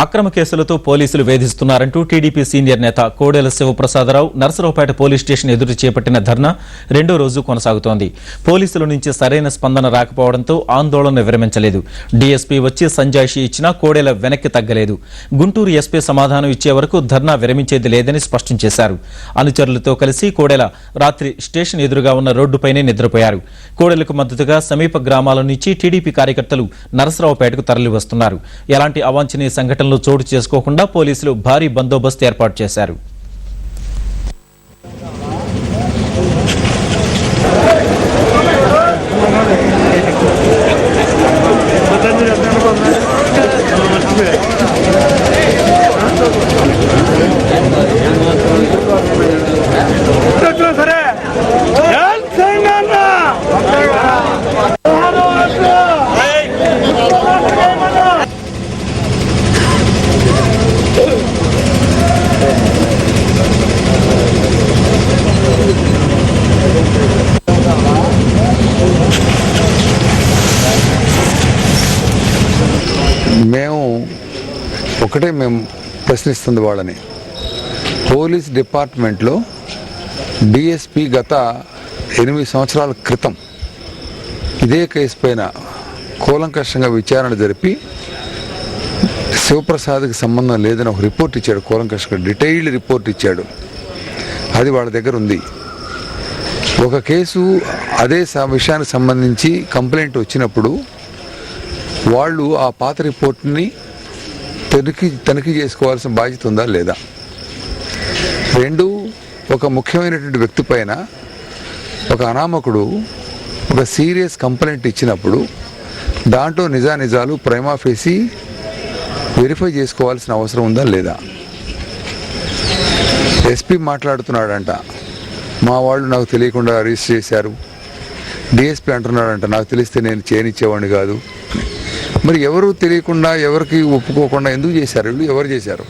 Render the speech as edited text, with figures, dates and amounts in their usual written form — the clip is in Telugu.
అక్రమ కేసులతో పోలీసులు వేధిస్తున్నారంటూ టీడీపీ సీనియర్ నేత కోడెల శివప్రసాదరావు నర్సరావుపేట పోలీస్ స్టేషన్ ఎదురు చేపట్టిన ధర్నా రెండో రోజు కొనసాగుతోంది. పోలీసుల నుంచి సరైన స్పందన రాకపోవడంతో ఆందోళన విరమించలేదు. డీఎస్పీ వచ్చి సంజాయిషీ ఇచ్చినా కోడెల వెనక్కి తగ్గలేదు. గుంటూరు ఎస్పీ సమాధానం ఇచ్చే వరకు ధర్నా విరమించేది లేదని స్పష్టం చేశారు. అనుచరులతో కలిసి కోడెల రాత్రి స్టేషన్ ఎదురుగా ఉన్న రోడ్డుపైనే నిద్రపోయారు. కోడెలకు మద్దతుగా సమీప గ్రామాల నుంచి టీడీపీ కార్యకర్తలు నర్సరావుపేటకు తరలివస్తున్నారు. ఎలాంటి అవాంఛనీయ సంఘటనలు చోటు చేసుకోకుండా పోలీసులు భారీ బందోబస్తు ఏర్పాటు చేశారు. మేము ప్రశ్నిస్తుంది వాళ్ళని. పోలీస్ డిపార్ట్మెంట్లో డిఎస్పీ గత 8 సంవత్సరాల క్రితం ఇదే కేసు పైన కూలంకషంగా విచారణ జరిపి శివప్రసాద్కి సంబంధం లేదని ఒక రిపోర్ట్ ఇచ్చాడు. కూలంకషంగా డీటెయిల్డ్ రిపోర్ట్ ఇచ్చాడు. అది వాళ్ళ దగ్గర ఉంది. ఒక కేసు అదే విషయానికి సంబంధించి కంప్లైంట్ వచ్చినప్పుడు వాళ్ళు ఆ పాత రిపోర్ట్ని తనిఖీ చేసుకోవాల్సిన బాధ్యత ఉందా లేదా. 2, ఒక ముఖ్యమైనటువంటి వ్యక్తి పైన ఒక అనామకుడు ఒక సీరియస్ కంప్లైంట్ ఇచ్చినప్పుడు దాంట్లో నిజానిజాలు ప్రైమా ఫేసి వెరిఫై చేసుకోవాల్సిన అవసరం ఉందా లేదా. ఎస్పీ మాట్లాడుతున్నాడంట, మా వాళ్ళు నాకు తెలియకుండా రిజిస్టర్ చేశారు. డిఎస్పీ అంటున్నాడంట, నాకు తెలిస్తే నేను చేయనిచ్చేవాడిని కాదు. మరి ఎవరు తెలియకుండా ఎవరికి ఒప్పుకోకుండా ఎందుకు చేశారు? ఎవరు చేశారు?